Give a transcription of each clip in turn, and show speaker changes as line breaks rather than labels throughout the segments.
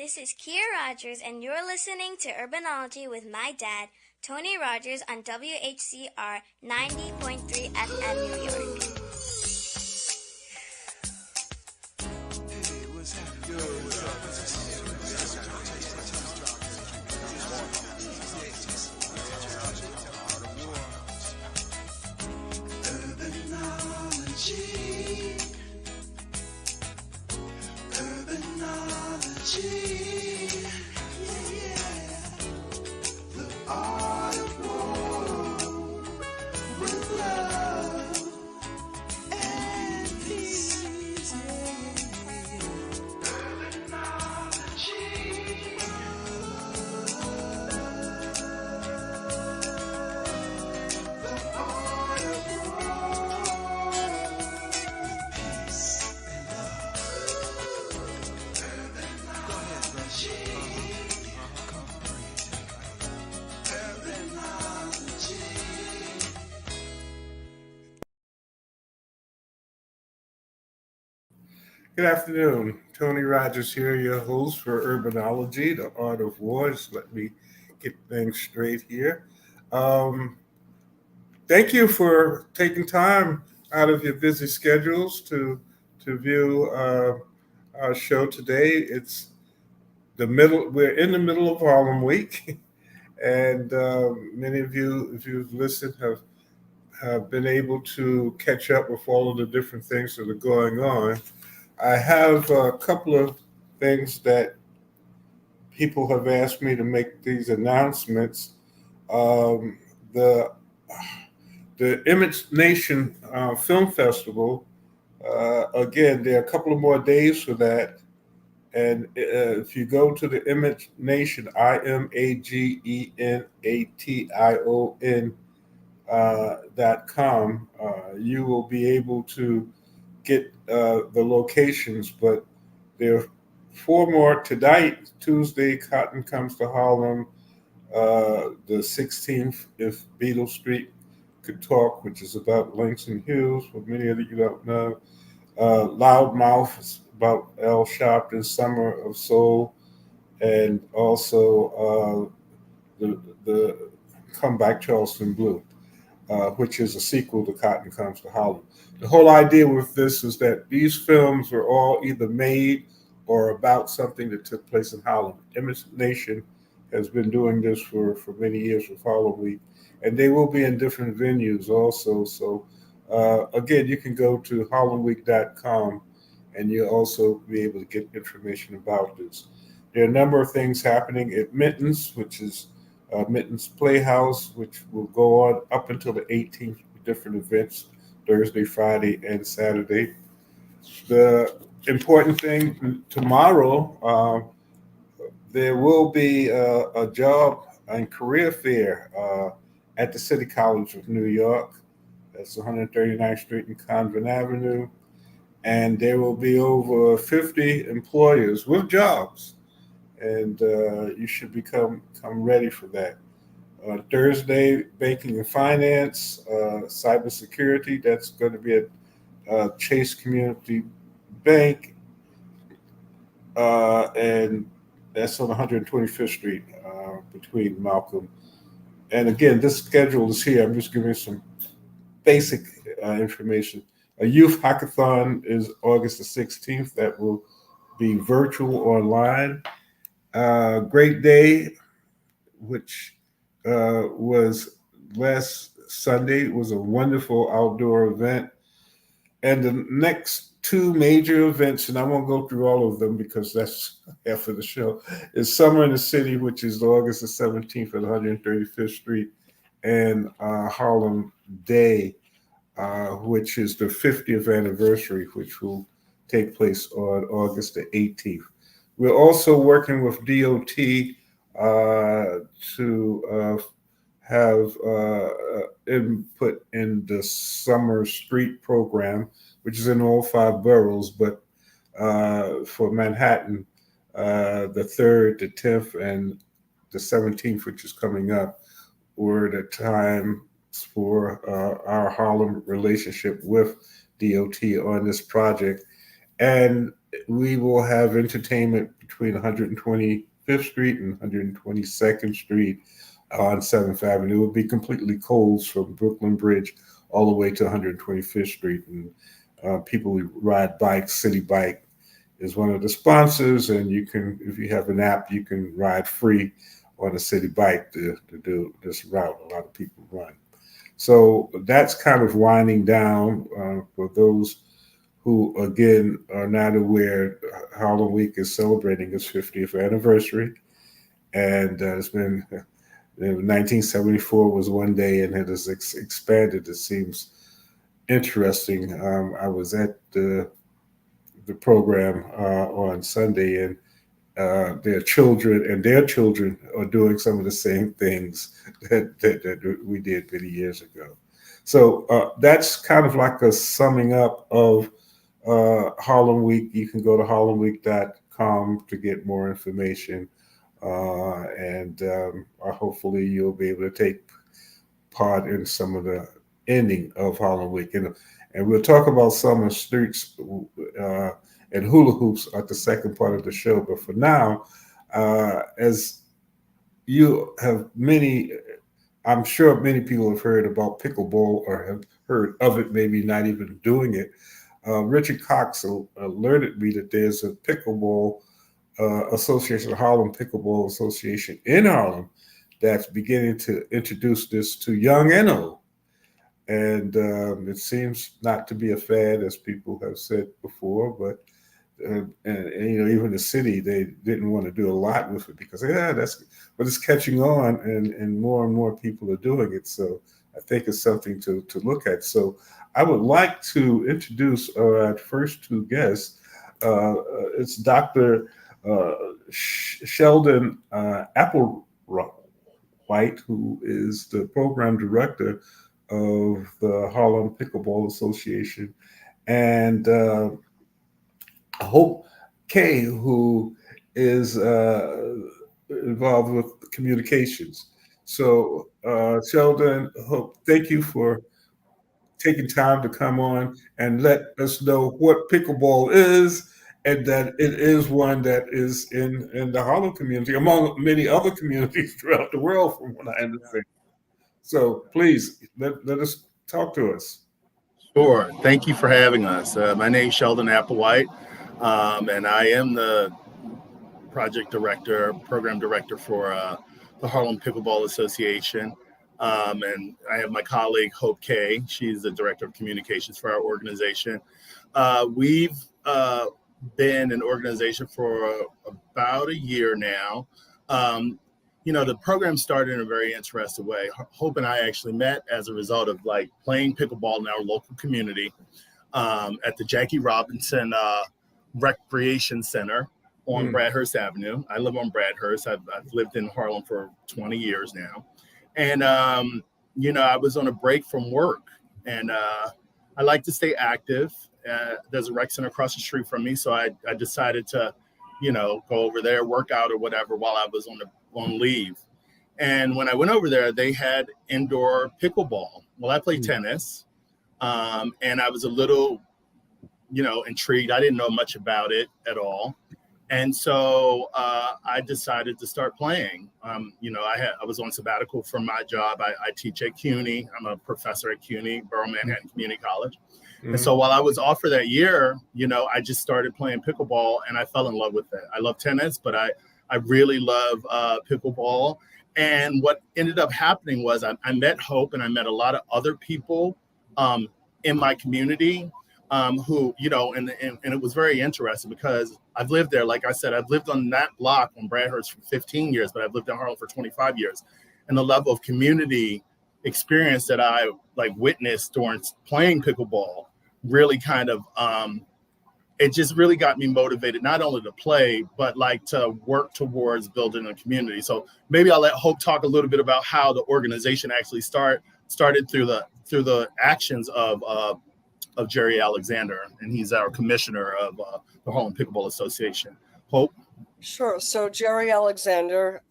This is Kia Rogers, and you're listening to Urbanology with my dad, Tony Rogers, on WHCR 90.3 FM New York.
Good afternoon. Tony Rogers here, your host for Urbanology, the Art of War. Just let me get things straight here. Um, Thank you for taking time out of your busy schedules to view our show today. It's the middle. We're in the middle of Harlem Week, and many of you, if you've listened, have been able to catch up with all of the different things that are going on. I have a couple of things that people have asked me to make these announcements. Um, the the Image Nation Film Festival. Again, there are a couple of more days for that, and if you go to the Image Nation, IMAGENATION .com, you will be able to get the locations, but there are four more tonight. Tuesday, Cotton Comes to Harlem. The 16th, If Beetle Street Could Talk, which is about Langston Hughes, for many of you don't know. Loudmouth is about Al Sharpton's Summer of Soul, and also the Come Back Charleston Blue, which is a sequel to Cotton Comes to Harlem. The whole idea with this is that these films were all either made or about something that took place in Harlem. Image Nation has been doing this for many years with Harlem Week, and they will be in different venues also. So, again, you can go to harlemweek.com and you'll also be able to get information about this. There are a number of things happening at Mittens, which is Mittens Playhouse, which will go on up until the 18th, different events, Thursday, Friday, and Saturday. The important thing tomorrow, there will be a job and career fair at the City College of New York. That's 139th Street and Convent Avenue. And there will be over 50 employers with jobs. And you should come ready for that. Thursday, banking and finance, cybersecurity. That's going to be at Chase Community Bank, and that's on 125th Street between Malcolm. And again, this schedule is here. I'm just giving you some basic information. A youth hackathon is August the 16th. That will be virtual online. Great Day, which was last Sunday, was a wonderful outdoor event. And the next two major events, and I won't go through all of them because that's half of the show, is Summer in the City, which is August the 17th at 135th Street, and Harlem Day, which is the 50th anniversary, which will take place on August the 18th. We're also working with DOT to have input in the Summer Street program, which is in all five boroughs, but for Manhattan, the 3rd, the 10th, and the 17th, which is coming up, were the time for our Harlem relationship with DOT on this project. And we will have entertainment between 125th Street and 122nd Street on 7th Avenue. It will be completely closed from Brooklyn Bridge all the way to 125th Street. And people who ride bikes, City Bike is one of the sponsors. And you can, if you have an app, you can ride free on a City Bike to do this route. A lot of people run. So that's kind of winding down for those who, again, are not aware. Harlem Week is celebrating its 50th anniversary, and it's been 1974 was one day, and it has expanded. It seems interesting. I was at the program on Sunday, and their children are doing some of the same things that we did many years ago. So that's kind of like a summing up of Harlem Week. You can go to harlemweek.com to get more information. And hopefully you'll be able to take part in some of the ending of Harlem Week. And we'll talk about summer streets and hula hoops at the second part of the show. But for now, as you have I'm sure many people have heard about pickleball or have heard of it, maybe not even doing it. Richard Cox alerted me that there's a pickleball association, Harlem Pickleball Association in Harlem, that's beginning to introduce this to young and old. And it seems not to be a fad, as people have said before, but even the city, they didn't want to do a lot with it because but it's catching on, and more people are doing it. So I think it's something to look at. So I would like to introduce our first two guests. It's Dr. Uh, Sheldon Applewhite, who is the program director of the Harlem Pickleball Association, and Hope Kay, who is involved with communications. So, Sheldon, Hope, thank you for taking time to come on and let us know what pickleball is, and that it is one that is in the Harlem community, among many other communities throughout the world, from what I understand. So, please let us talk to us.
Sure. Thank you for having us. My name is Sheldon Applewhite, and I am the project director, program director for the Harlem Pickleball Association. And I have my colleague, Hope Kay. She's the director of communications for our organization. We've been an organization for about a year now. The program started in a very interesting way. Hope and I actually met as a result of like playing pickleball in our local community at the Jackie Robinson Recreation Center on Bradhurst Avenue. I live on Bradhurst. I've lived in Harlem for 20 years now. And, I was on a break from work, and I like to stay active. There's a rec center across the street from me. So I decided to, go over there, work out or whatever while I was on leave. And when I went over there, they had indoor pickleball. Well, I play tennis, and I was a little, intrigued. I didn't know much about it at all. And so I decided to start playing. I was on sabbatical from my job. I teach at CUNY. I'm a professor at CUNY, Borough Manhattan Community College. And so while I was off for that year, I just started playing pickleball, and I fell in love with it. I love tennis, but I really love pickleball. And what ended up happening was I met Hope, and I met a lot of other people in my community who, and it was very interesting because I've lived there. Like I said, I've lived on that block on Bradhurst for 15 years, but I've lived in Harlem for 25 years. And the level of community experience that I witnessed during playing pickleball really kind of, it just really got me motivated, not only to play, but to work towards building a community. So maybe I'll let Hope talk a little bit about how the organization actually started through the actions of Jerry Alexander, and he's our commissioner of the Harlem Pickleball Association. Hope?
Sure. So Jerry Alexander,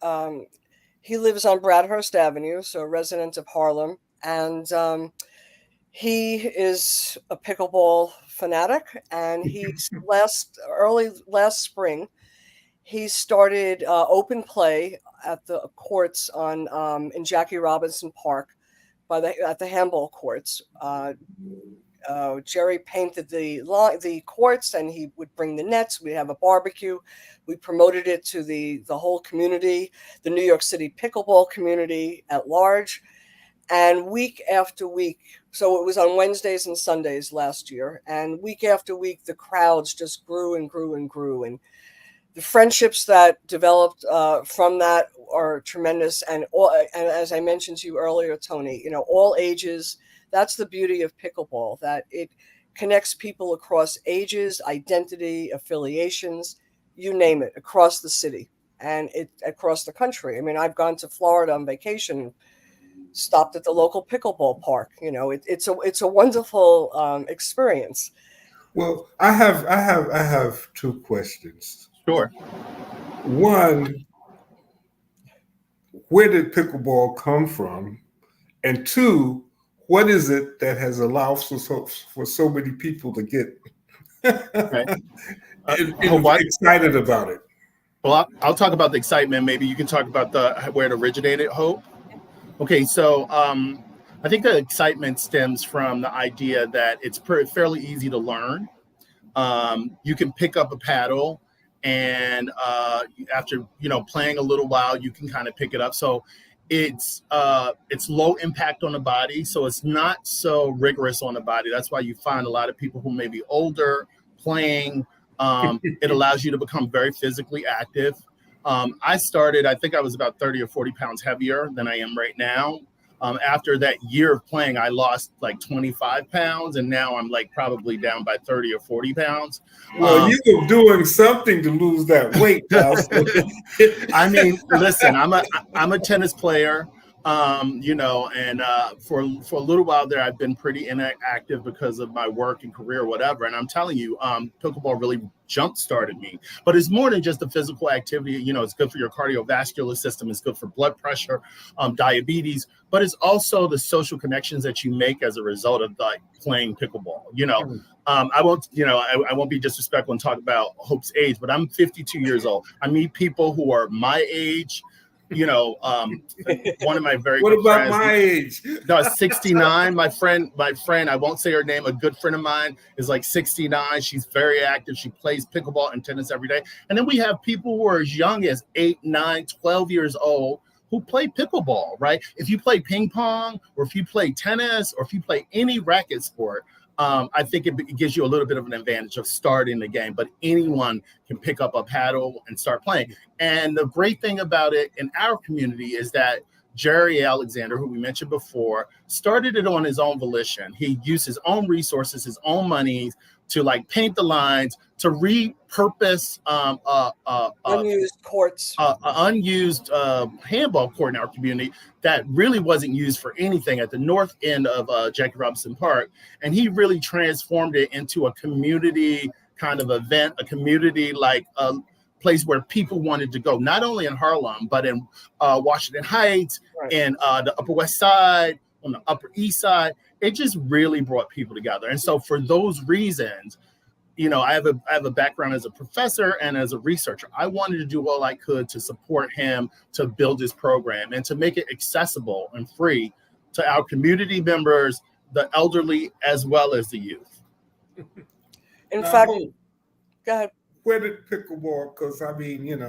he lives on Bradhurst Avenue, so a resident of Harlem. And He is a pickleball fanatic, and last spring he started open play at the courts on in Jackie Robinson Park at the handball courts. Jerry painted the courts, and he would bring the nets. We'd have a barbecue. We promoted it to the whole community, the New York City pickleball community at large. And week after week, so it was on Wednesdays and Sundays last year, and week after week, the crowds just grew and grew and grew. And the friendships that developed from that are tremendous. And as I mentioned to you earlier, Tony, all ages. That's the beauty of pickleball, that it connects people across ages, identity, affiliations, you name it, across the city and across the country. I mean, I've gone to Florida on vacation, stopped at the local pickleball park. It's a wonderful experience.
Well, I have two questions.
Sure.
One, where did pickleball come from? And two, what is it that has allowed for so many people to get
Okay. Why,
excited about it?
well, I'll talk about the excitement. Maybe you can talk about where it originated. Hope. Okay, so I think the excitement stems from the idea that it's fairly easy to learn. You can pick up a paddle, and after playing a little while, you can kind of pick it up. So it's low impact on the body, so it's not so rigorous on the body. That's why you find a lot of people who may be older playing. It allows you to become very physically active. I started, I think I was about 30 or 40 pounds heavier than I am right now. After that year of playing, I lost like 25 pounds, and now I'm like probably down by 30 or 40 pounds.
Well, you were doing something to lose that weight, now.
I mean, listen, I'm a tennis player, and for a little while there, I've been pretty inactive because of my work and career, or whatever. And I'm telling you, pickleball really jump-started me. But it's more than just the physical activity. It's good for your cardiovascular system. It's good for blood pressure, diabetes. But it's also the social connections that you make as a result of playing pickleball. I won't be disrespectful and talk about Hope's age, but I'm 52 years old. I meet people who are my age. One of my very
what
good
about
friends,
my age?
No, 69. My friend, I won't say her name. A good friend of mine is like 69. She's very active. She plays pickleball and tennis every day. And then we have people who are as young as 8, 9, 12 years old who play pickleball, right? If you play ping pong, or if you play tennis, or if you play any racket sport, I think it gives you a little bit of an advantage of starting the game, but anyone can pick up a paddle and start playing. And the great thing about it in our community is that Jerry Alexander, who we mentioned before, started it on his own volition. He used his own resources, his own money to paint the lines, to repurpose
Unused courts,
unused handball court in our community that really wasn't used for anything at the north end of Jackie Robinson Park. And he really transformed it into a community kind of event, a community place where people wanted to go, not only in Harlem, but in Washington Heights,
right,
and the Upper West Side, on the Upper East Side. It just really brought people together. And so for those reasons, I have a background as a professor and as a researcher. I wanted to do all I could to support him to build his program and to make it accessible and free to our community members, the elderly, as well as the youth.
In fact, go ahead.
Where did pickleball? Because I mean,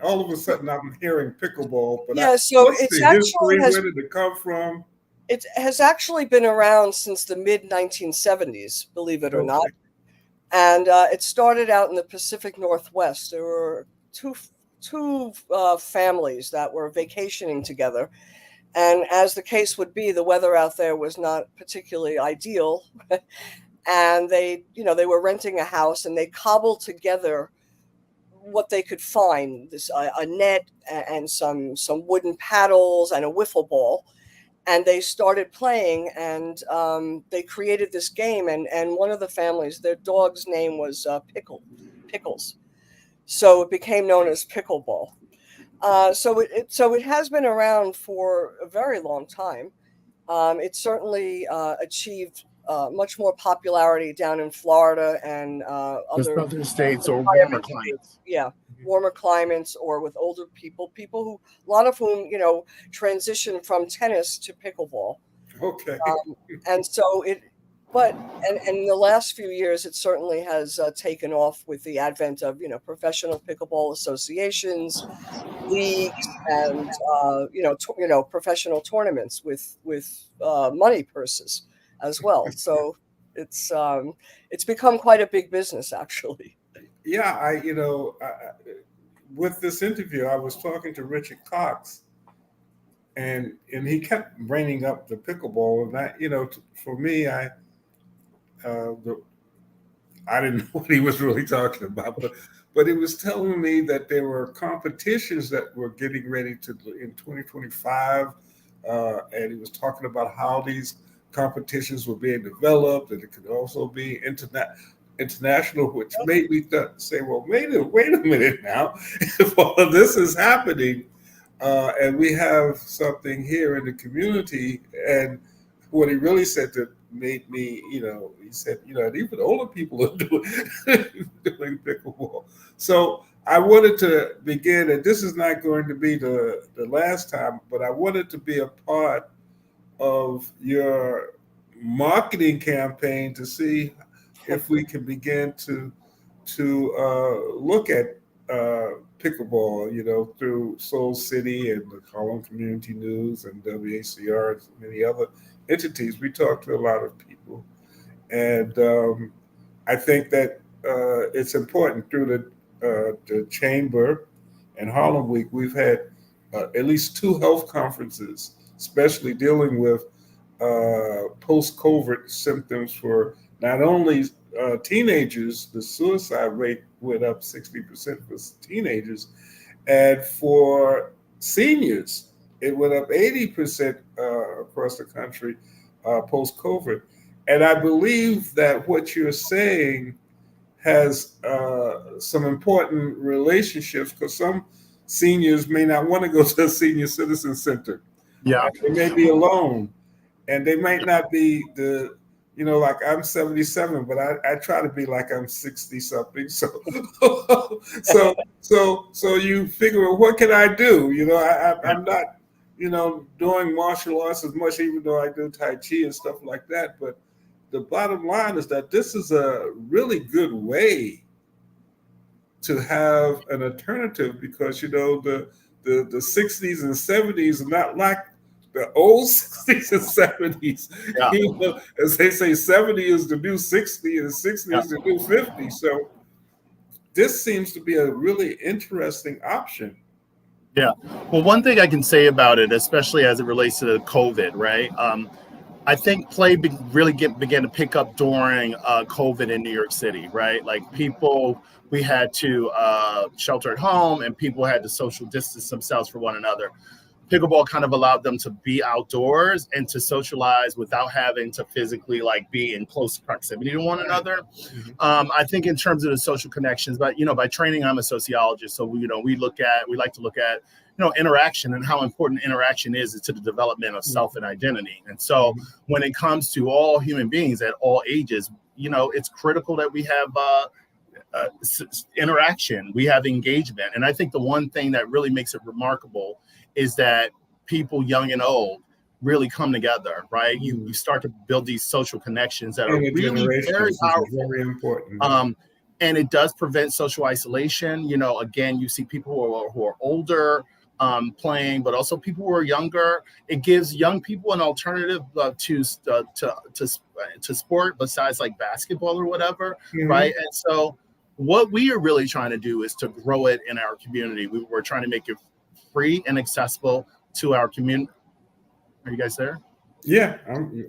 all of a sudden I'm hearing pickleball, but
so
what's
it's
the
actually
history? Where did it come from?
It has actually been around since the mid 1970s, believe it or not. And it started out in the Pacific Northwest. There were two families that were vacationing together. And as the case would be, the weather out there was not particularly ideal. And they were renting a house, and they cobbled together what they could find, a net and some wooden paddles and a wiffle ball. And they started playing, and they created this game. And one of the families, their dog's name was Pickles. So it became known as pickleball. So it has been around for a very long time. It certainly achieved much more popularity down in Florida and
The
other
southern states or warmer
environments with,
climates.
yeah, warmer climates, or with older people who, a lot of whom, transition from tennis to pickleball.
Okay.
And so and in the last few years, it certainly has taken off with the advent of, professional pickleball associations, leagues, and professional tournaments with money purses as well. So it's become quite a big business, actually.
Yeah, with this interview, I was talking to Richard Cox, and he kept bringing up the pickleball, and for me, the I didn't know what he was really talking about, but he was telling me that there were competitions that were getting ready to in 2025, and he was talking about how these competitions were being developed, and it could also be international, which made me say, well, wait a minute now, if all of this is happening, and we have something here in the community, and what he really said that made me, he said, and even older people are doing pickleball. So I wanted to begin, and this is not going to be the last time, but I wanted to be a part of your marketing campaign to see if we can begin to look at pickleball, through Soul City and the Harlem Community News and WACR and many other entities. We talk to a lot of people, and I think that it's important through the chamber and Harlem Week. We've had at least two health conferences, especially dealing with post-COVID symptoms for not only teenagers. The suicide rate went up 60% for teenagers, and for seniors, it went up 80% across the country post-COVID. And I believe that what you're saying has some important relationships, because some seniors may not want to go to a senior citizen center.
Yeah.
They may be alone, and they might not be like I'm 77, but I try to be like I'm 60 something. So, so you figure, well, what can I do? I'm not, doing martial arts as much, even though I do Tai Chi and stuff like that. But the bottom line is that this is a really good way to have an alternative, because the 60s and 70s are not like the old 60s and 70s.
Yeah.
As they say, 70 is the new 60 and 60 is the new 50. So this seems to be a really interesting option.
Yeah. Well, one thing I can say about it, especially as it relates to COVID, right? I think play really began to pick up during COVID in New York City, right? Like we had to shelter at home, and people had to social distance themselves from one another. Pickleball kind of allowed them to be outdoors and to socialize without having to physically be in close proximity to one another. I think in terms of the social connections, but by training, I'm a sociologist, so we like to look at interaction and how important interaction is to the development of self and identity. And so when it comes to all human beings at all ages, it's critical that we have interaction, we have engagement. And I think the one thing that really makes it remarkable is that people young and old really come together, right? You start to build these social connections that are really very powerful.
Very important.
And it does prevent social isolation. Again, you see people who are older playing, but also people who are younger. It gives young people an alternative to sport besides like basketball or whatever, right? And so what we are really trying to do is to grow it in our community. We're trying to make it free and accessible to our community. Are you guys there?
Yeah.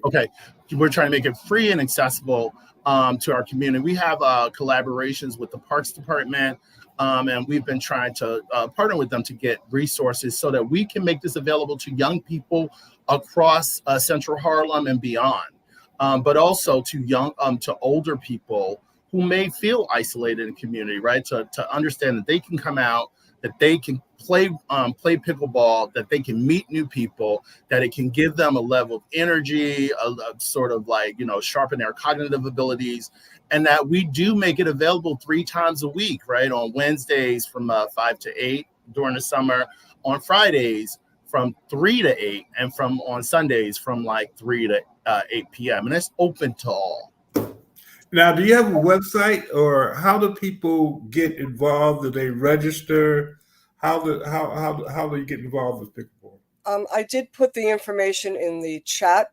Okay. We're trying to make it free and accessible to our community. We have collaborations with the Parks Department, and we've been trying to partner with them to get resources so that we can make this available to young people across Central Harlem and beyond, but also to older people who may feel isolated in community, right? To understand that they can come out, that they can play pickleball, that they can meet new people, that it can give them a level of energy, a sort of like, sharpen their cognitive abilities, and that we do make it available 3 times a week, right? On Wednesdays from 5 to 8 during the summer, on Fridays from 3 to 8, and on Sundays from like 3 to 8 p.m. And it's open to all.
Now, do you have a website, or how do people get involved? Do they register? How do you get involved with pickleball?
I did put the information in the chat.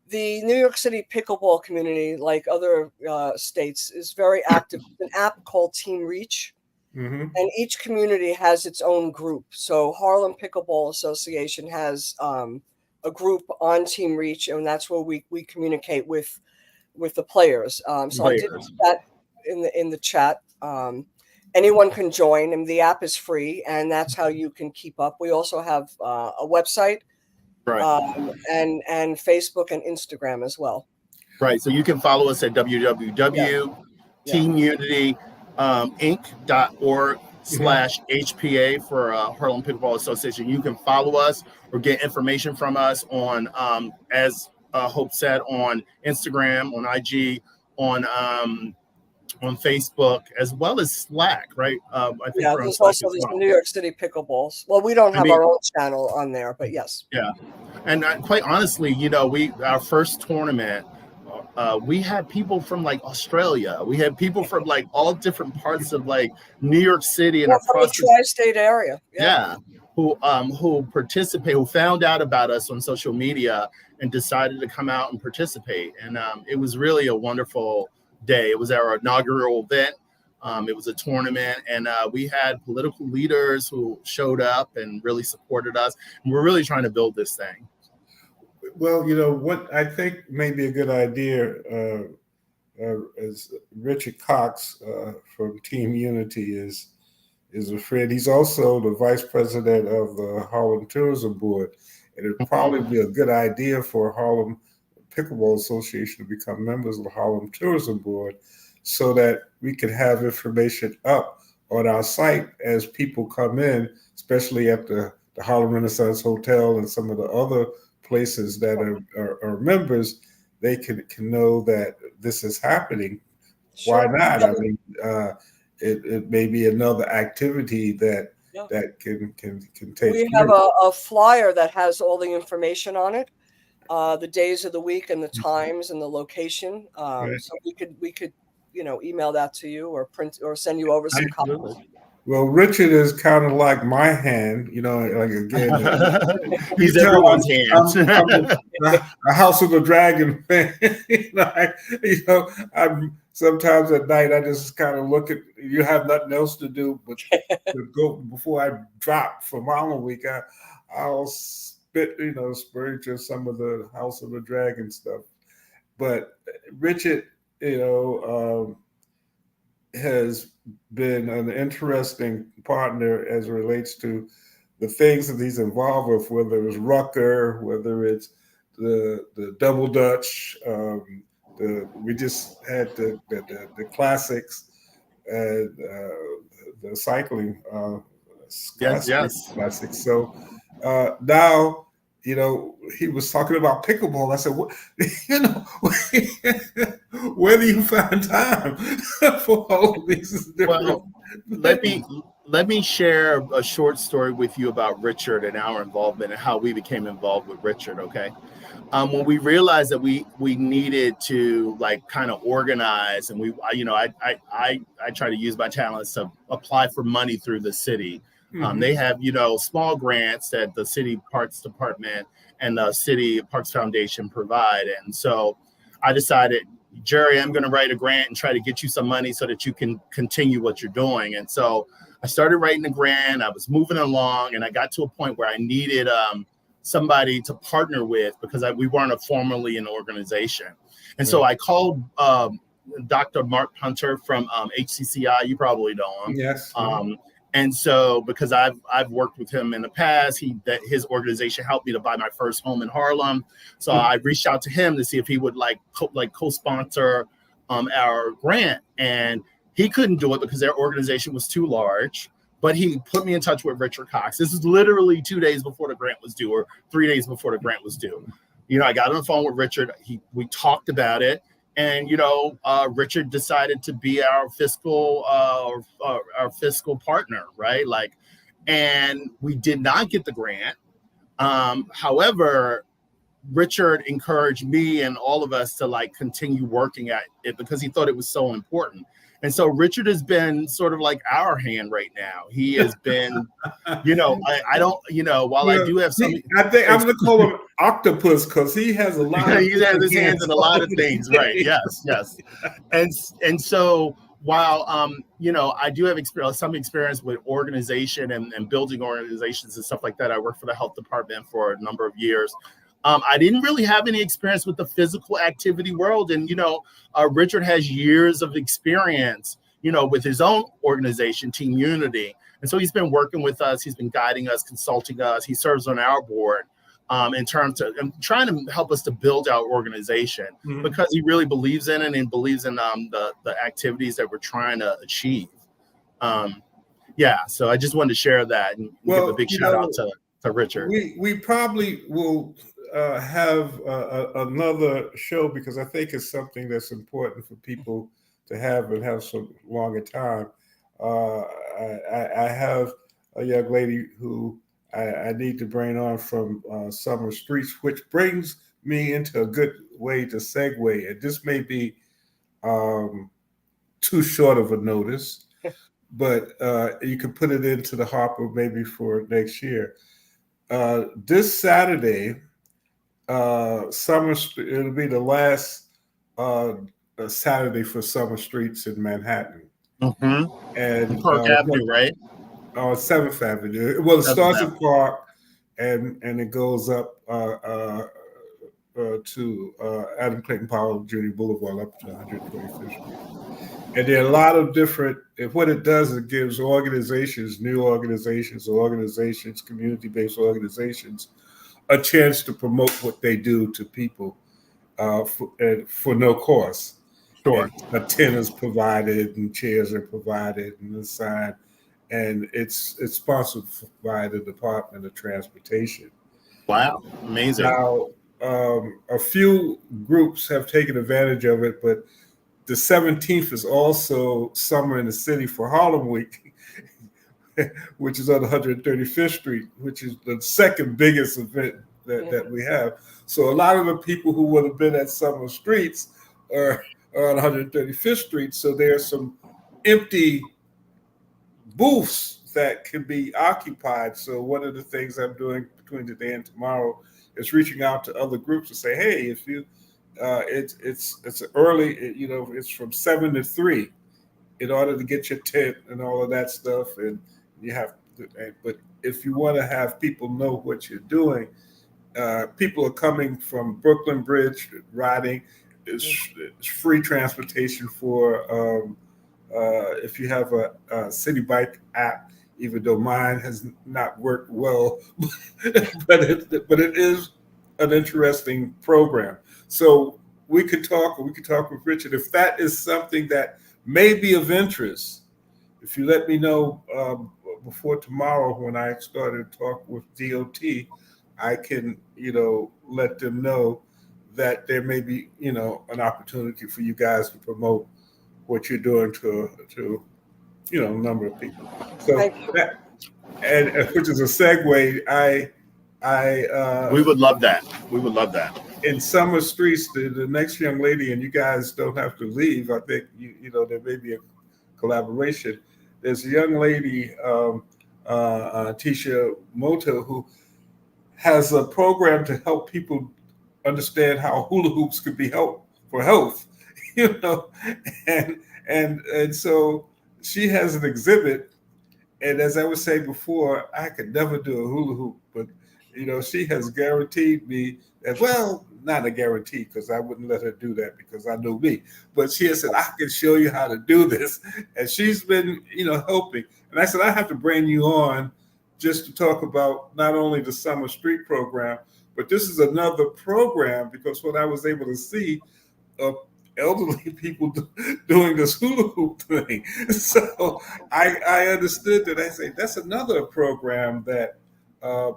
The New York City pickleball community, like other states, is very active. An app called Team Reach, and each community has its own group. So Harlem Pickleball Association has a group on Team Reach, and that's where we communicate with the players. So I did put that in the chat. Anyone can join, and the app is free, and that's how you can keep up. We also have a website, and Facebook and Instagram as well.
Right. So you can follow us at www.teamunityinc.org/HPA for Harlem Pickleball Association. You can follow us or get information from us on, as Hope said, on Instagram, on IG, on Facebook, as well as Slack, right? I think
there's also these New York City pickleballs. Well, we don't have our own channel on there, but yes.
Yeah, and quite honestly, our first tournament, we had people from like Australia. We had people from like all different parts of like New York City and
across the tri-state area.
Yeah, who participate, who found out about us on social media and decided to come out and participate. And it was really a wonderful day. It was our inaugural event. It was a tournament, and we had political leaders who showed up and really supported us. And we're really trying to build this thing.
Well, what I think may be a good idea is Richard Cox from Team Unity is a friend. He's also the vice president of the Harlem Tourism Board, and it'd probably be a good idea for Harlem Pickleball Association to become members of the Harlem Tourism Board, so that we can have information up on our site as people come in, especially at the Harlem Renaissance Hotel and some of the other places that are members. They can know that this is happening. Sure. Why not? I mean, it may be another activity that can take.
We have a flyer that has all the information on it. The days of the week and the times and the location. Right. So we could email that to you or print or send you over some copies.
Well, Richard is kind of like my hand, like again.
He's everyone's hand.
I'm a House of the Dragon fan. I'm sometimes at night I just kind of look at. You have nothing else to do but to go before I drop for Harlem Week. I'll spiritual some of the House of the Dragon stuff. But Richard, has been an interesting partner as it relates to the things that he's involved with, whether it's Rucker, whether it's the Double Dutch. We just had the classics, the cycling classics. So now, he was talking about pickleball. I said, where do you find time for all of these different?
Well, let me share a short story with you about Richard and our involvement and how we became involved with Richard. Okay. When we realized that we needed to kind of organize, and I try to use my talents to apply for money through the city. They have, small grants that the city parks department and the city parks foundation provide. And so I decided, Jerry, I'm going to write a grant and try to get you some money so that you can continue what you're doing. And so I started writing the grant. I was moving along, and I got to a point where I needed somebody to partner with because we weren't formally an organization. And so I called Dr. Mark Hunter from HCCI. You probably know him.
Yes.
And so, because I've worked with him in the past, his organization helped me to buy my first home in Harlem. So I reached out to him to see if he would co-sponsor our grant, and he couldn't do it because their organization was too large. But he put me in touch with Richard Cox. This is literally 2 days before the grant was due, or 3 days before the grant was due. I got on the phone with Richard. We talked about it, and Richard decided to be our fiscal partner, right? And we did not get the grant. However, Richard encouraged me and all of us to continue working at it because he thought it was so important. And so Richard has been sort of like our hand right now. He has been, I don't, while I do have some.
I think I'm going to call him Octopus because he has a lot of.
He has his hands in a lot of things, right? Yes. And so while I do have some experience with organization and building organizations and stuff like that. I worked for the health department for a number of years. I didn't really have any experience with the physical activity world. And, Richard has years of experience, with his own organization, Team Unity. And so he's been working with us. He's been guiding us, consulting us. He serves on our board in terms of trying to help us to build our organization because he really believes in it and believes in the activities that we're trying to achieve. So I just wanted to share that and give a big shout out to Richard.
We probably will have another show because I think it's something that's important for people to have so long a time. I have a young lady who I need to bring on from Summer Streets, which brings me into a good way to segue. And this may be too short of a notice, but you can put it into the hopper maybe for next year. This Saturday, it'll be the last Saturday for Summer Streets in Manhattan. And
Park Avenue, right?
7th Avenue. Well, it starts at Park and it goes up to Adam Clayton Powell Jr. Boulevard up to 125th Street. And there are a lot of different, what it does, it gives organizations, new organizations, community-based organizations, a chance to promote what they do to people for no cost.
Sure.
And a tent is provided and chairs are provided and a sign. And it's sponsored by the Department of Transportation.
Wow, amazing.
Now, a few groups have taken advantage of it, but the 17th is also Summer in the City for Harlem Week, which is on 135th Street, which is the second biggest event that we have. So a lot of the people who would have been at Summer Streets are on 135th Street. So there's some empty booths that can be occupied. So one of the things I'm doing between today and tomorrow is reaching out to other groups to say, hey, if you, it's early, it's from 7 to 3 in order to get your tent and all of that stuff. And you have to, but if you want to have people know what you're doing, people are coming from Brooklyn Bridge riding. It's free transportation for if you have a city bike app, even though mine has not worked well, but it is an interesting program. So we could talk with Richard. If that is something that may be of interest, if you let me know before tomorrow when I started to talk with DOT, I can, let them know that there may be, an opportunity for you guys to promote what you're doing to a number of people. So that, and which is a segue.
We would love that. We would love that.
In Summer Streets, the next young lady, and you guys don't have to leave. I think there may be a collaboration. There's a young lady, Tisha Moto, who has a program to help people understand how hula hoops could be help for health, and so she has an exhibit. And as I was saying before, I could never do a hula hoop, but she has guaranteed me that, well, not a guarantee because I wouldn't let her do that because I know me, but she has said, I can show you how to do this. And she's been, helping. And I said, I have to bring you on just to talk about not only the Summer Street program, but this is another program because what I was able to see, elderly people doing this hula hoop thing. So I understood that. I say that's another program that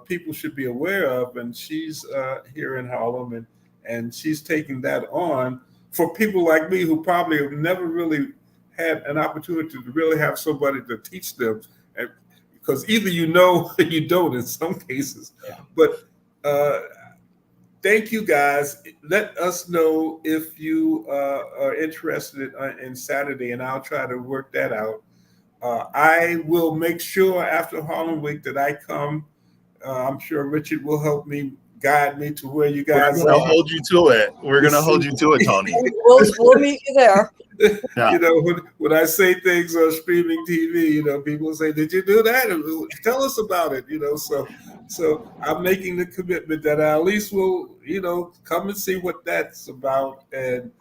people should be aware of, and she's here in Harlem, and she's taking that on for people like me who probably have never really had an opportunity to really have somebody to teach them, and because either you know or you don't in some cases.
Yeah.
But thank you guys. Let us know if you are interested in Saturday, and I'll try to work that out. I will make sure after Harlem Week that I come. I'm sure Richard will help me guide me to where you
We're
guys
going to
are.
hold you to it. We're going to hold you to it, Tony.
We'll meet you there.
Yeah.
You know, when I say things on streaming TV, you know, people say, "Did you do that? Tell us about it." You know, so I'm making the commitment that I at least will, you know, come and see what that's about, and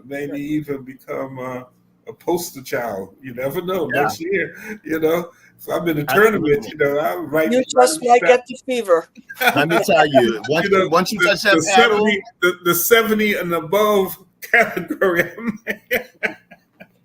maybe even become a poster child. You never know.
Yeah.
Next year, you know, if I'm in a
Absolutely.
tournament, you know, I'll write.
You just might get the fever.
Let me tell you, once you touch that paddle,
70 and above category.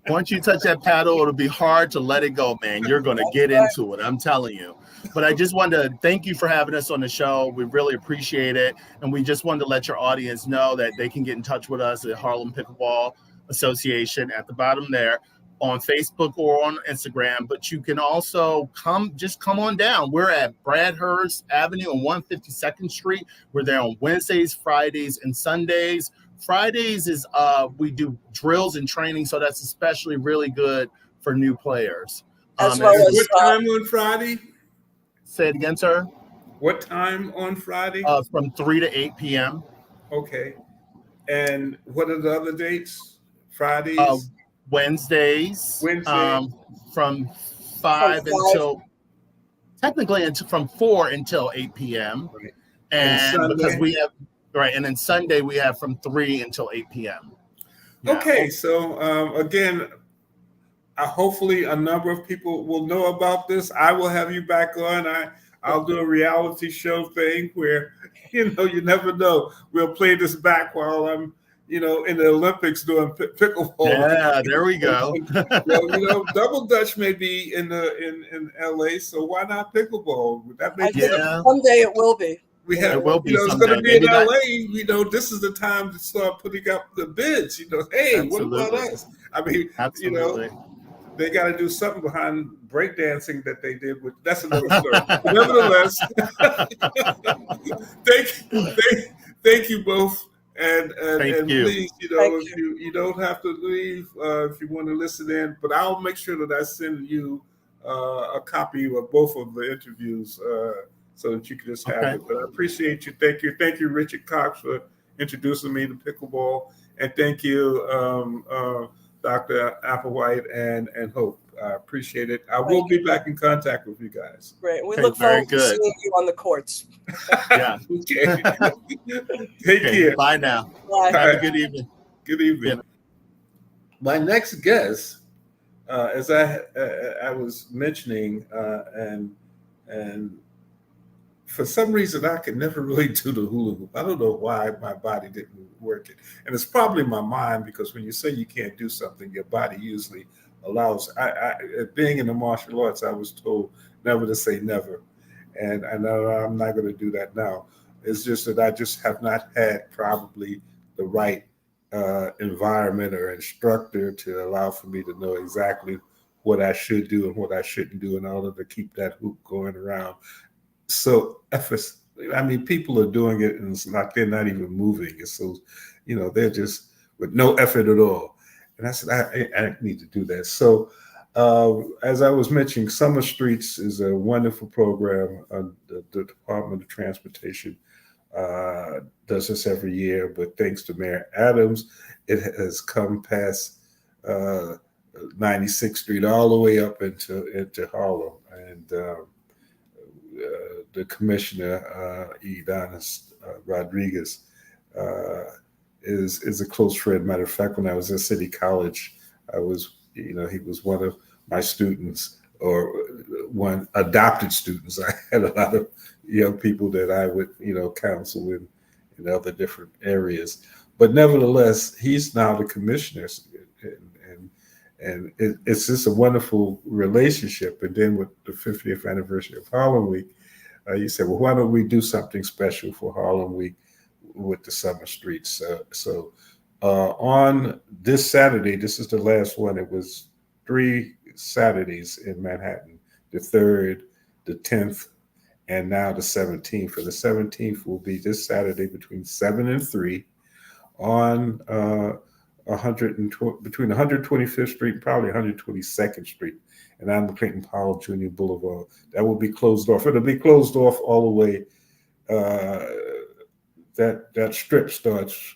once you touch that paddle, it'll be hard to let it go, man. You're going to get into it. I'm telling you. But I just wanted to thank you for having us on the show. We really appreciate it. And we just wanted to let your audience know that they can get in touch with us at Harlem Pickleball Association at the bottom there on Facebook or on Instagram. But you can also come on down. We're at Bradhurst Avenue on 152nd Street. We're there on Wednesdays, Fridays, and Sundays. Fridays is we do drills and training, so that's especially really good for new players.
As well as
what time on Friday?
Say it again, sir.
What time on Friday?
From 3 to 8 p.m.
Okay. And what are the other dates? Fridays?
Wednesdays.
Wednesday.
From 5 until technically from 4 until 8 p.m.
Right.
And because we have and then Sunday we have from 3 until 8 p.m. Yeah.
Okay, so again, hopefully a number of people will know about this. I will have you back on. I'll do a reality show thing where, you know, you never know. We'll play this back while I'm, you know, in the Olympics doing pickleball.
Yeah, there we go.
Well, you know, double dutch may be in LA, so why not pickleball? That may
someday it will be.
We have,
it will be,
you know, it's
someday.
going to be in LA. You know, this is the time to start putting up the bids. You know, hey,
Absolutely.
What about us? I mean,
Absolutely.
You know, they got to do something behind breakdancing that they did with. That's another story. Nevertheless, thank you both, and please, you know, you don't have to leave if you want to listen in, but I'll make sure that I send you a copy of both of the interviews. So that you can just have it. But I appreciate you. Thank you, Richard Cox, for introducing me to pickleball, and thank you, Dr. Applewhite and Hope. I appreciate it. I will be back in contact with you guys.
Great. We look forward to seeing you on the courts.
Yeah.
Okay. Take care.
Bye now.
Bye.
Have a good evening.
Good evening. Yeah. My next guest, as I was mentioning, and for some reason, I could never really do the hula hoop. I don't know why my body didn't work it. And it's probably my mind, because when you say you can't do something, your body usually allows. Being in the martial arts, I was told never to say never. And I know I'm not going to do that now. It's just that I just have not had probably the right environment or instructor to allow for me to know exactly what I should do and what I shouldn't do in order to keep that hoop going around. So I mean, people are doing it and it's like they're not even moving. It's so, you know, they're just with no effort at all. And I said, I need to do that. So as I was mentioning, Summer Streets is a wonderful program. The Department of Transportation does this every year, but thanks to Mayor Adams, it has come past 96th Street all the way up into Harlem. And the commissioner, Edonis Rodriguez, is a close friend. Matter of fact, when I was at City College, he was one of my students, or one adopted students. I had a lot of young people that I would, counsel in other different areas. but nevertheless, he's now the commissioner, and it's just a wonderful relationship. And then with the 50th anniversary of Harlem Week, you said, well, why don't we do something special for Harlem Week with the summer streets? On this Saturday, this is the last one. It was 3 Saturdays in Manhattan: the 3rd, the 10th, and now the 17th. For the 17th will be this Saturday between 7 and 3 on 120 between 125th Street and probably 122nd Street and Adam Clayton Powell Jr. Boulevard. That will be closed off. It'll be closed off all the way. Uh, that strip starts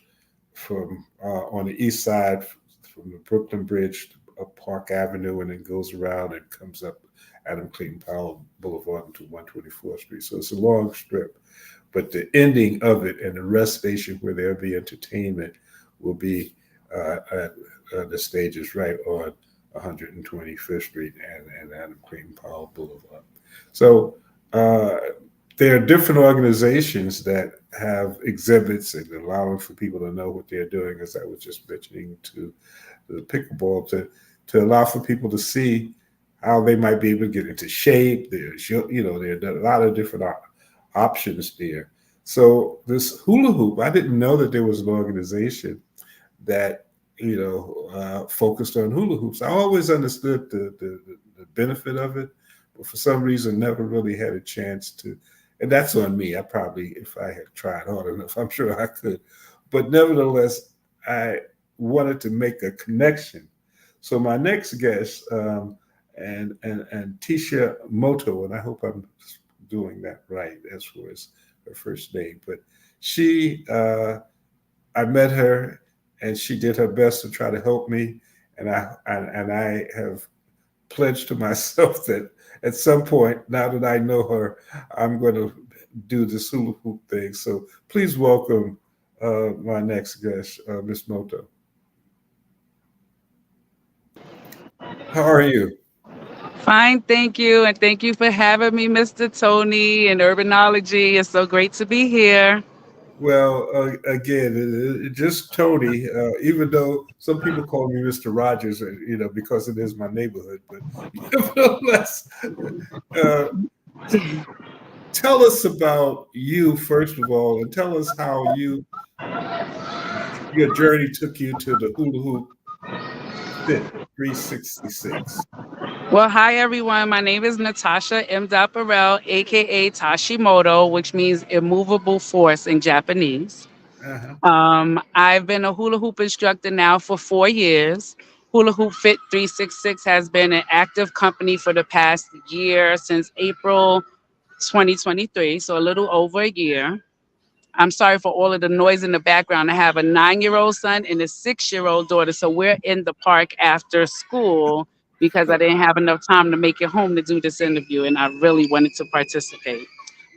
from on the east side from the Brooklyn Bridge up Park Avenue and then goes around and comes up Adam Clayton Powell Boulevard into 124th Street. So it's a long strip. But the ending of it and the rest station where there'll be entertainment will be at the stages right on 125th Street and Adam Clayton Powell Boulevard. So there are different organizations that have exhibits and allowing for people to know what they're doing, as I was just mentioning to the pickleball, to allow for people to see how they might be able to get into shape. There's, there are a lot of different options there. So this hula hoop, I didn't know that there was an organization that focused on hula hoops. I always understood the benefit of it, but for some reason never really had a chance to. And that's on me. I probably, if I had tried hard enough, I'm sure I could. But nevertheless, I wanted to make a connection. So my next guest, and Tisha Moto, and I hope I'm doing that right as far as her first name, but she, I met her, and she did her best to try to help me, and I have pledged to myself that at some point, now that I know her, I'm going to do this hula hoop thing. So please welcome my next guest, Miss Moto. How are you?
Fine, thank you. And thank you for having me, Mr. Tony and Urbanology. It's so great to be here.
Well, again, just Tony. Even though some people call me Mr. Rogers, because it is my neighborhood, but nevertheless, uh, tell us about you first of all, and tell us how your journey took you to the hula hoop fit 366.
Well, hi, everyone. My name is Natasha M. Burrell, aka Tashimoto, which means immovable force in Japanese.
Uh-huh.
I've been a hula hoop instructor now for 4 years. Hula Hoop Fit 366 has been an active company for the past year since April 2023, so a little over a year. I'm sorry for all of the noise in the background. I have a 9-year-old son and a 6-year-old daughter. So we're in the park after school because I didn't have enough time to make it home to do this interview. And I really wanted to participate.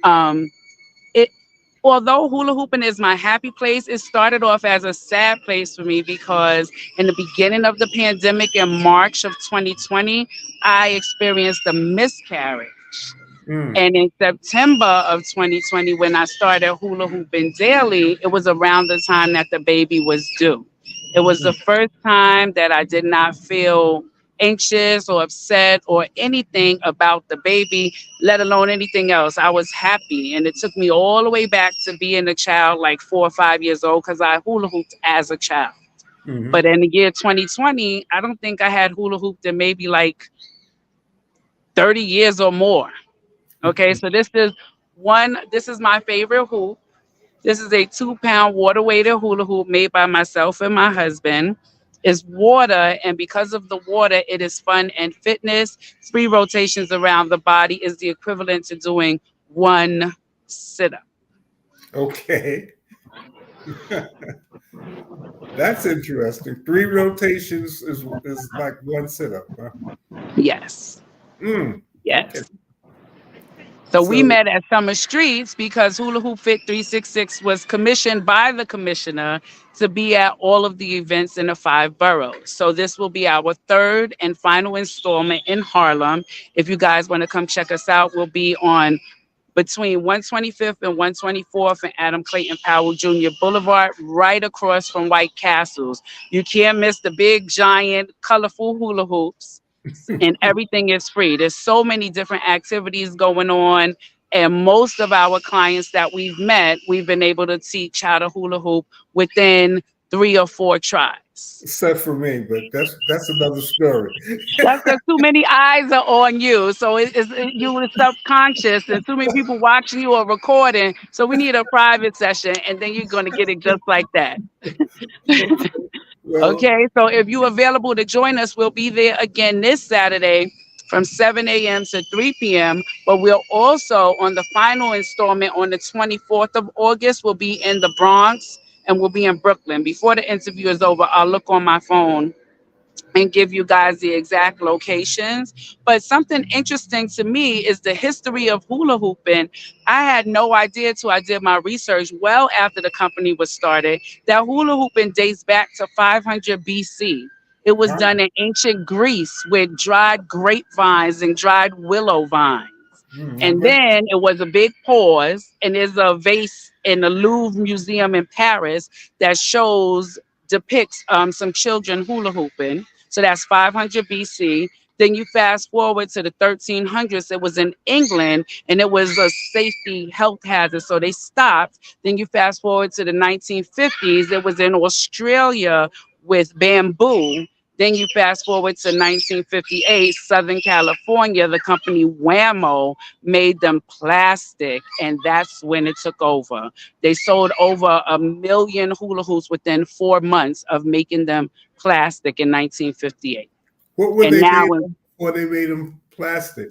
Um, it, Although hula hooping is my happy place, it started off as a sad place for me because in the beginning of the pandemic in March of 2020, I experienced a miscarriage.
Mm,
And in September of 2020, when I started hula hooping daily, it was around the time that the baby was due. It was the
mm,
first time that I did not feel anxious or upset or anything about the baby, let alone anything else. I was happy. And it took me all the way back to being a child, like 4 or 5 years old, because I hula hooped as a child.
mhm,
But in the year 2020, I don't think I had hula hooped in maybe like 30 years or more. Okay,
mhm.
so this is my favorite hoop. This is a 2-pound water weighted hula hoop made by myself and my husband. It's water, and because of the water, it is fun and fitness. 3 rotations around the body is the equivalent to doing one sit up.
Okay, that's interesting. 3 rotations is like one sit up, huh?
Yes,
Mm, okay.
yes. So we
So
met at Summer Streets because Hula Hoop Fit 366 was commissioned by the commissioner to be at all of the events in the 5 boroughs. So this will be our third and final installment in Harlem. If you guys want to come check us out, we'll be on between 125th and 124th and Adam Clayton Powell Jr. Boulevard, right across from White Castles. You can't miss the big, giant, colorful hula hoops, and everything is free. There's so many different activities going on. And most of our clients that we've met, we've been able to teach how to hula hoop within 3 or 4 tries.
Except for me, but that's another story.
That's because too many eyes are on you. So you are subconscious and too many people watching you or recording. So we need a private session and then you're going to get it just like that.
Okay. Well,
Okay, so if you're available to join us, we'll be there again this Saturday from 7 a.m. to 3 p.m. But we'll also, on the final installment on the 24th of August, we'll be in the Bronx and we'll be in Brooklyn. Before the interview is over, I'll look on my phone and give you guys the exact locations. But something interesting to me is the history of hula hooping. I had no idea till I did my research well after the company was started that hula hooping dates back to 500 BC. It was
wow.
done in ancient Greece with dried grapevines and dried willow vines. And
Okay.
then it was a big pause, and there's a vase in the Louvre Museum in Paris that depicts some children hula hooping. So that's 500 BC. Then you fast forward to the 1300s. It was in England, and it was a safety health hazard, so they stopped. Then you fast forward to the 1950s. It was in Australia with bamboo. Then you fast forward to 1958, Southern California, the company Whammo made them plastic, and that's when it took over. They sold over 1 million hula hoops within 4 months of making them plastic in 1958.
What were
And
they
now
made of before they made them plastic?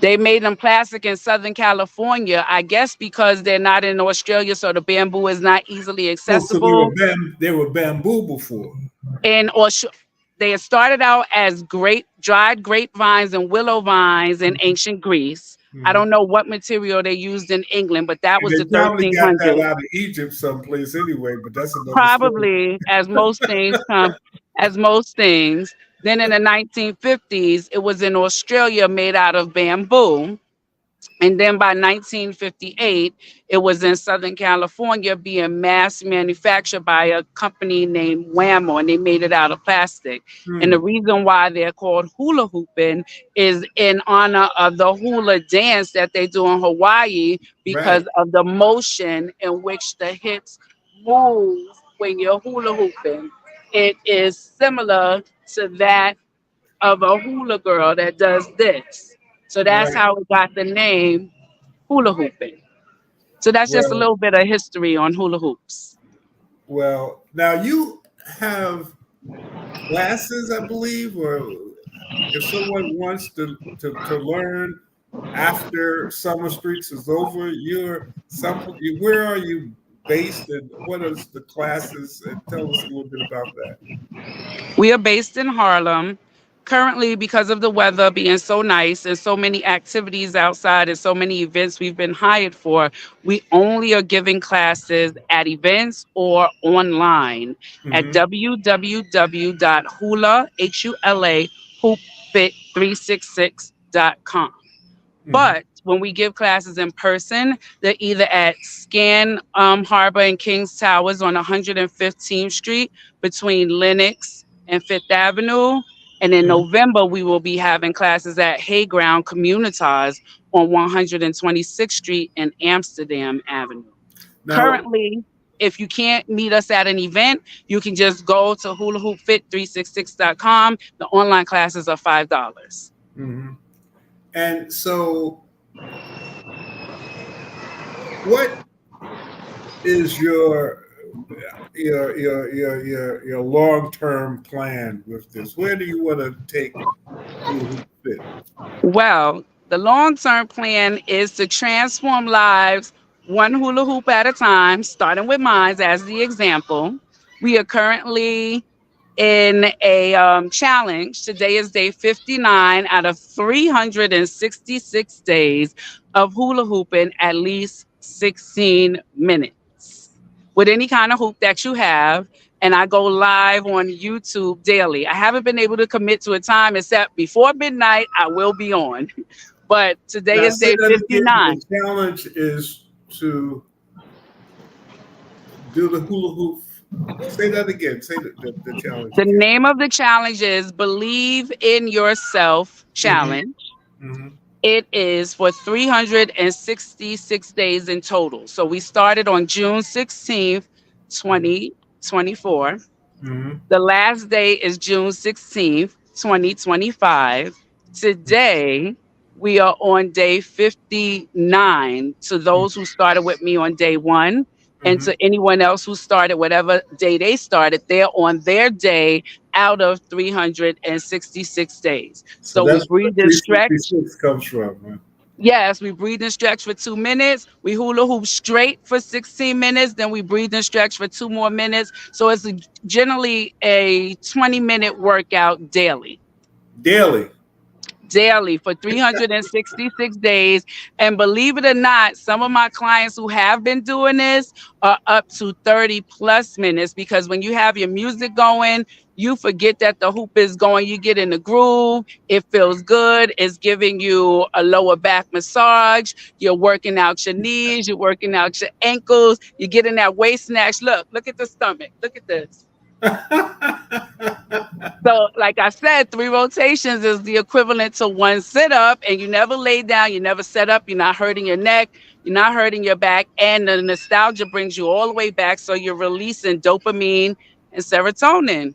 they made them plastic in Southern California, I guess because they're not in Australia, so the bamboo is not easily
Oh, so
accessible.
they were bamboo before.
And they had started out as dried grapevines and willow vines in ancient Greece. I
Mhm.
don't know what material they used in England, but that
And
was the
they probably got that
1300s.
out of Egypt someplace anyway, but that's another story.
Probably, as most things. Then in the 1950s, it was in Australia made out of bamboo. And then by 1958, it was in Southern California being mass manufactured by a company named Whammo, and they made it out of plastic. And the
Hmm.
reason why they're called hula hooping is in honor of the hula dance that they do in Hawaii
Right.
because of the motion in which the hips move when you're hula hooping. It is similar to that of a hula girl that does this. So that's
Right.
how it got the name hula hooping. So that's just a
Well,
little bit of history on hula hoops.
now you have classes, I believe, or if someone wants to learn after Summer Streets is over, where are you based and what is the classes? And tell us a little bit about that.
We are based in Harlem. Currently, because of the weather being so nice and so many activities outside and so many events we've been hired for, we only are giving classes at events or online at
Hmm.
www.hoopfit366.com.
Hmm.
But when we give classes in person, they're either at Scan Harbor and Kings Towers on 115th Street between Lenox and Fifth Avenue. And in
Hmm.
November, we will be having classes at Hayground Communitas on 126th Street and Amsterdam Avenue.
Now,
Currently, if you can't meet us at an event, you can just go to hulahoopfit366.com. The online classes are $5.
mhm. And so what is your long term plan with this? Where do you want to take Hula Hoop Fit?
Well, the long term plan is to transform lives one hula hoop at a time, starting with mine as the example. We are currently in a challenge. Today is day 59 out of 366 days of hula hooping at least 16 minutes with any kind of hoop that you have. And I go live on YouTube daily. I haven't been able to commit to a time except before midnight, I will be on. But today
Now
is
say
day
that again.
59.
The challenge is to do the hula hoop. Say that again. Say the challenge
The
again.
name of the challenge is Believe in Yourself
Mm-hmm.
Challenge.
Mm-hmm.
It is for 366 days in total. So we started on June 16th, 2024.
Mm-hmm.
The last day is June 16th, 2025. Today, we are on day 59. To those who started with me on day one, and
Mm-hmm.
to anyone else who started whatever day they started, they're on their day out of 366 days.
So
So we
that's where
breathe and stretch.
366 comes from. Huh?
Yes, we breathe and stretch for 2 minutes. We hula hoop straight for 16 minutes. Then we breathe and stretch for 2 more minutes. So it's generally a 20-minute workout daily.
Daily.
Daily for 366 days. And believe it or not, some of my clients who have been doing this are up to 30 plus minutes because when you have your music going, you forget that the hoop is going. You get in the groove. It feels good. It's giving you a lower back massage. You're working out your knees. You're working out your ankles. You're getting that waist snatch. Look at the stomach. Look at this. So, like I said, 3 rotations is the equivalent to one sit up, and you never lay down, you never set up, you're not hurting your neck, you're not hurting your back, and the nostalgia brings you all the way back. So, you're releasing dopamine and serotonin.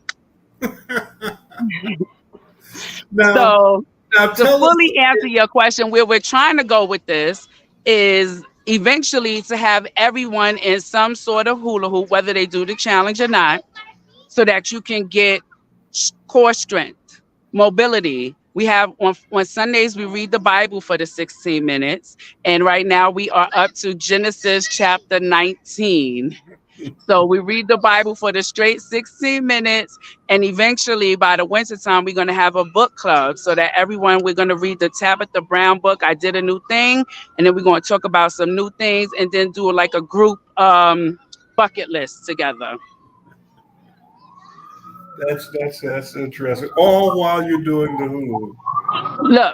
now,
So,
now
to
tell us.
fully answer your question, where we're trying to go with this is eventually to have everyone in some sort of hula hoop, whether they do the challenge or not, so that you can get core strength, mobility. We have on Sundays, we read the Bible for the 16 minutes. And right now we are up to Genesis chapter 19. So we read the Bible for the straight 16 minutes. And eventually by the wintertime, we're going to have a book club so that everyone, we're going to read the Tabitha Brown book, I Did a New Thing. And then we're going to talk about some new things and then do like a group bucket list together.
That's interesting. All while you're doing the hula.
Look,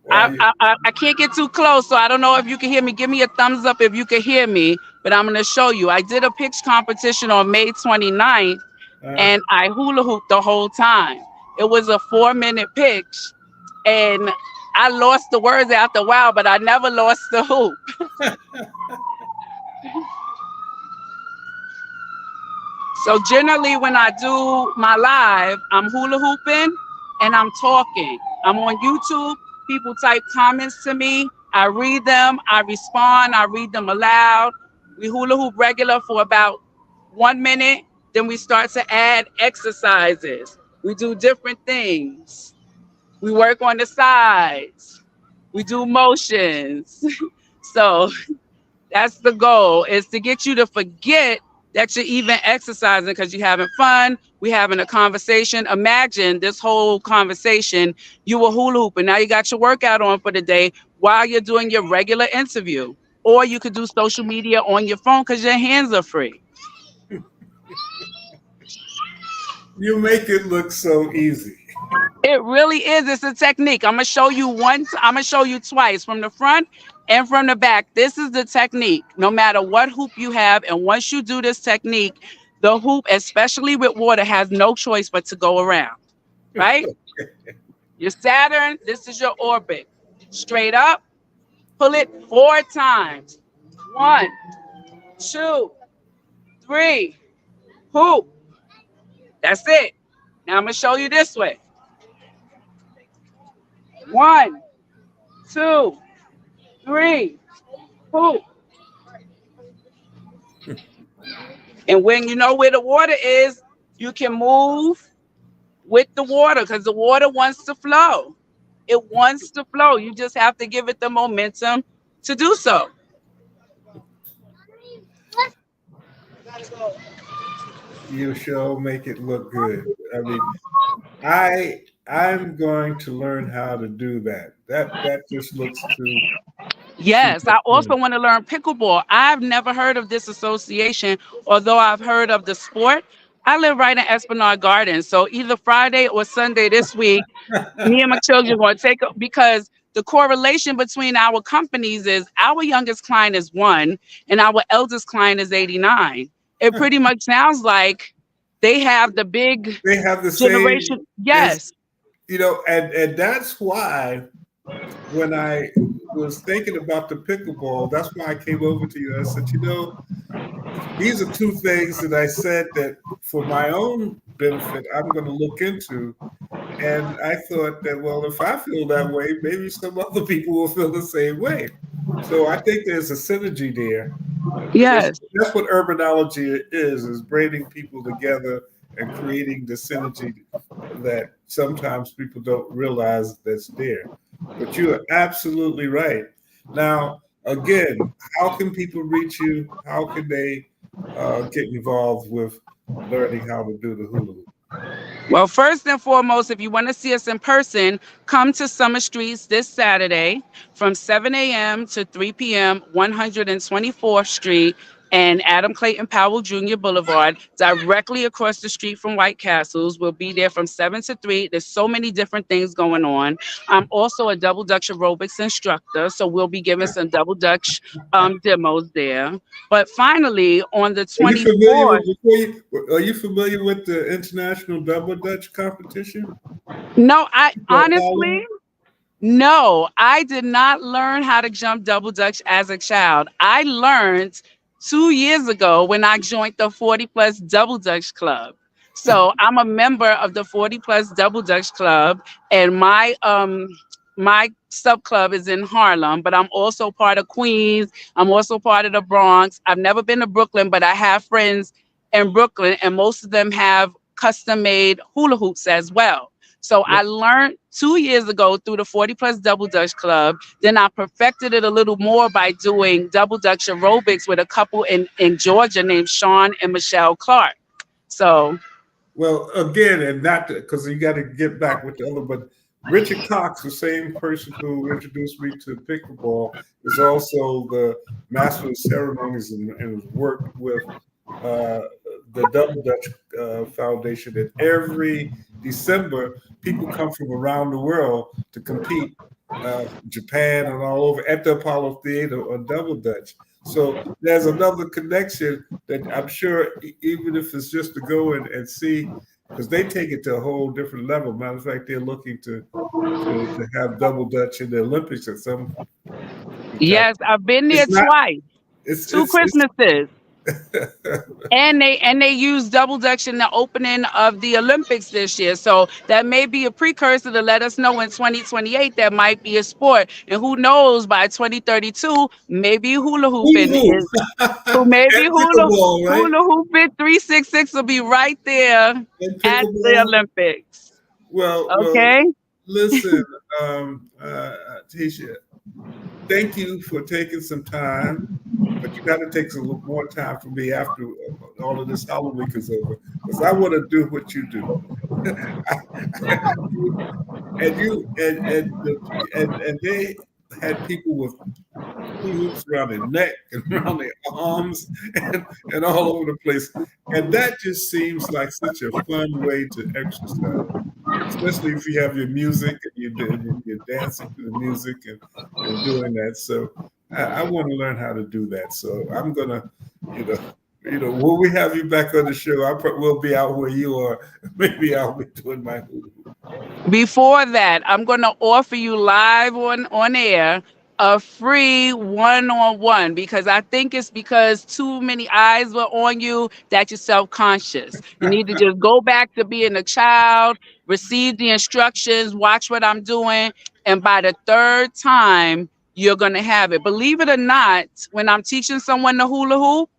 While you,
I can't get too close, so I don't know if you can hear me. Give me a thumbs up if you can hear me, but I'm going to show you. I did a pitch competition on May 29th,
uh,
and I hula hooped the whole time. It was a 4-minute pitch, and I lost the words after a while, but I never lost the hoop. So generally, when I do my live, I'm hula hooping and I'm talking. I'm on YouTube. People type comments to me. I read them. I respond. I read them aloud. We hula hoop regular for about 1 minute. Then we start to add exercises. We do different things. We work on the sides. We do motions. So that's the goal, is to get you to forget that you're even exercising because you're having fun. We're having a conversation. Imagine this whole conversation, you were hula hooping. Now you got your workout on for the day while you're doing your regular interview. Or you could do social media on your phone because your hands are free.
you make it look so easy.
It really is. It's a technique. I'm gonna show you once. I'm gonna show you twice, from the front and from the back. This is the technique. No matter what hoop you have, and once you do this technique, the hoop, especially with water, has no choice but to go around. Right? Your Saturn. This is your orbit. Straight up. Pull it 4 times. 1, 2, 3. Hoop. That's it. Now I'm gonna show you this way. 1, 2, 3. Hoop. And when you know where the water is, you can move with the water because the water wants to flow. It wants to flow. You just have to give it the momentum to do so.
You shall make it look good. I mean, I'm going to learn how to do that. That just looks too
Yes,
super
I also
fun.
want to learn pickleball. I've never heard of this association, although I've heard of the sport. I live right in Esplanade Gardens. So either Friday or Sunday this week, me and my children are going to take, because the correlation between our companies is our youngest client is 1 and our eldest client is 89. It pretty much sounds like they have the big
They have the same,
generation. Yes.
and that's why when I was thinking about the pickleball, that's why I came over to you. I said, these are two things that I said that for my own benefit, I'm going to look into. And I thought that, well, if I feel that way, maybe some other people will feel the same way. So I think there's a synergy there.
Yes.
That's what urbanology is bringing people together and creating the synergy that sometimes people don't realize that's there. But you are absolutely right. Now, again, how can people reach you? How can they get involved with learning how to do the hula hoop?
Well, first and foremost, if you want to see us in person, come to Summer Streets this Saturday from 7 a.m. to 3 p.m., 124th Street and Adam Clayton Powell Jr. Boulevard, directly across the street from White Castles. We'll be there from 7 to 3. There's so many different things going on. I'm also a double Dutch aerobics instructor, so we'll be giving some double Dutch demos there. But finally, on the
Are you familiar
24th,
are you familiar with the International Double Dutch competition?
no, I
At
honestly,
Harlem?
no, I did not learn how to jump double dutch as a child. I learned 2 years ago when I joined the 40 plus double dutch club. So I'm a member of the 40 plus double dutch club, and my sub club is in Harlem, but I'm also part of Queens. I'm also part of the Bronx. I've never been to Brooklyn, but I have friends in Brooklyn, and most of them have custom made hula hoops as well. So I learned 2 years ago through the 40 plus double dutch club. Then I perfected it a little more by doing double dutch aerobics with a couple in Georgia named Sean and Michelle Clark. So
Well, again, and not because you got to get back with the other, but Richard Cox, the same person who introduced me to pickleball, is also the master of ceremonies and has worked with uh, the Double Dutch Foundation. And every December, people come from around the world to compete, Japan and all over, at the Apollo Theater on Double Dutch. So there's another connection that I'm sure, even if it's just to go and see, because they take it to a whole different level. Matter of fact, they're looking to have double dutch in the Olympics at some time.
yes, I've been there
It's not.
twice,
It's
two
it's it's.
Christmases. And they use double dutch in the opening of the Olympics this year. So that may be a precursor to let us know in 2028 there might be a sport. And who knows, by 2032, maybe hula
Hula
hooping
hoop
is who maybe
and pickleball, right?
hula hooping 366 will be right there
And
at the
pickleball.
Olympics.
Well,
Okay.
listen, Tisha, thank you for taking some time, but you got to take some more time for me after all of this Halloween week is over, because I want to do what you do. And they had people with hula hoops around their neck and around their arms and all over the place, and that just seems like such a fun way to exercise, especially if you have your music and you're dancing to the music and doing that. So I want to learn how to do that. So I'm gonna, you know, when we have you back on the show, we'll be out where you are. Maybe I'll be doing my hula hoop.
Before that, I'm going to offer you live on air a free one-on-one because I think it's because too many eyes were on you that you're self-conscious. You need to just go back to being a child, receive the instructions, watch what I'm doing, and by the third time, you're going to have it. Believe it or not, when I'm teaching someone the hula hoop,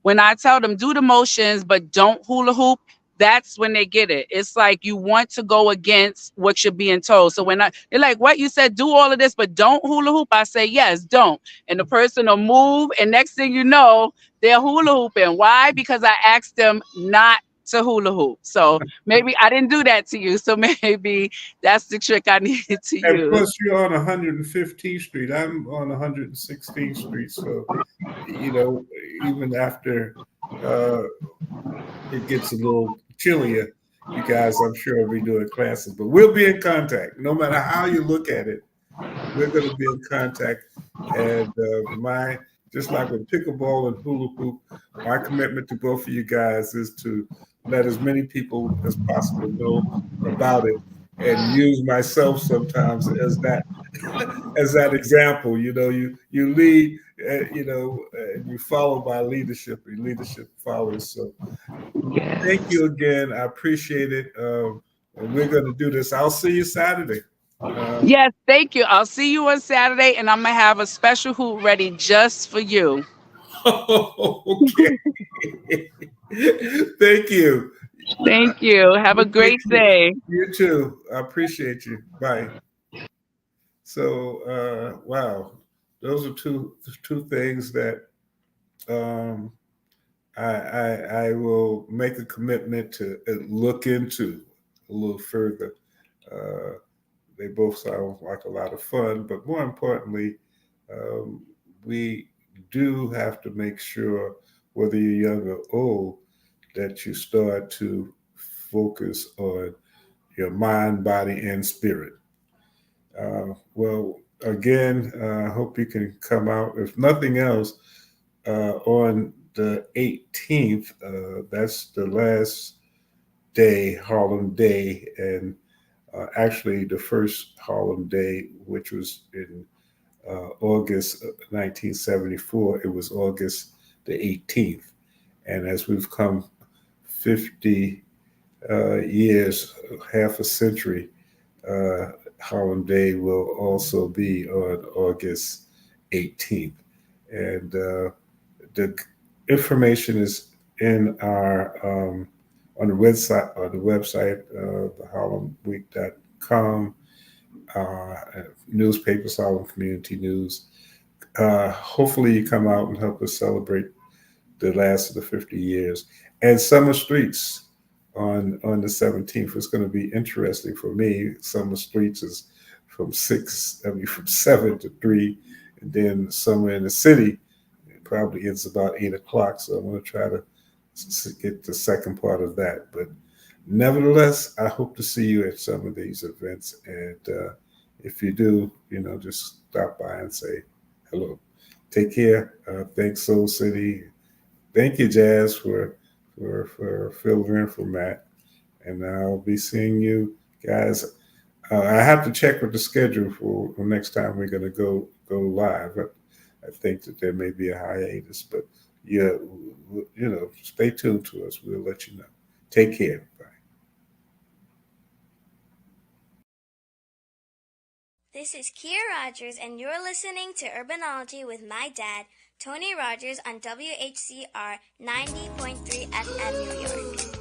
when I tell them do the motions but don't hula hoop, that's when they get it. It's like you want to go against what you're being told. So they're like, what you said, do all of this, but don't hula hoop. I say, yes, don't. And the person will move. And next thing you know, they're hula hooping. Why? Because I asked them not to hula hoop. So maybe I didn't do that to you. So maybe that's the trick I needed to
And
use.
plus, you're on 115th Street. I'm on 116th Street. So, even after it gets a little chillier, you guys, I'm sure, will be doing classes. But we'll be in contact. No matter how you look at it, we're going to be in contact. And my just like with pickleball and hula hoop, my commitment to both of you guys is to let as many people as possible know about it, and use myself sometimes as that example. You lead, and you follow by leadership, and leadership follows. So thank
Yes.
you again. I appreciate it. And we're going to do this. I'll see you Saturday.
Yes, thank you. I'll see you on Saturday, and I'm going to have a special hoot ready just for you.
Okay. Thank you.
Thank you. Have a great day.
You too. I appreciate you. Bye. So, wow, those are two things that um, I will make a commitment to look into a little further. Uh, they both sound like a lot of fun, but more importantly, um, we do have to make sure, whether you're young or old, that you start to focus on your mind, body, and spirit. Well, again, I hope you can come out. If nothing else, on the 18th, that's the last day, Harlem Day, and actually the first Harlem Day, which was in August of 1974, it was August the 18th. And as we've come 50 years, half a century, Harlem Day will also be on August 18th. And the information is in our on the website, theharlemweek.com, newspapers, Harlem Community News. Hopefully, you come out and help us celebrate the last of the 50 years. And Summer Streets on the 17th is going to be interesting for me. Summer Streets is from 7 to 3, and then Summer in the City probably ends about 8 o'clock. So I'm going to try to get the second part of that. But nevertheless, I hope to see you at some of these events. And if you do, just stop by and say hello. Take care. Thanks, Soul City. Thank you, Jazz, for filling in for Matt. And I'll be seeing you guys. I have to check with the schedule for next time we're going to go live. I think that there may be a hiatus, but yeah, stay tuned to us. We'll let you know. Take care. Bye.
This is Kia Rogers, and you're listening to Urbanology with my dad, Tony Rogers, on WHCR 90.3 FM New York.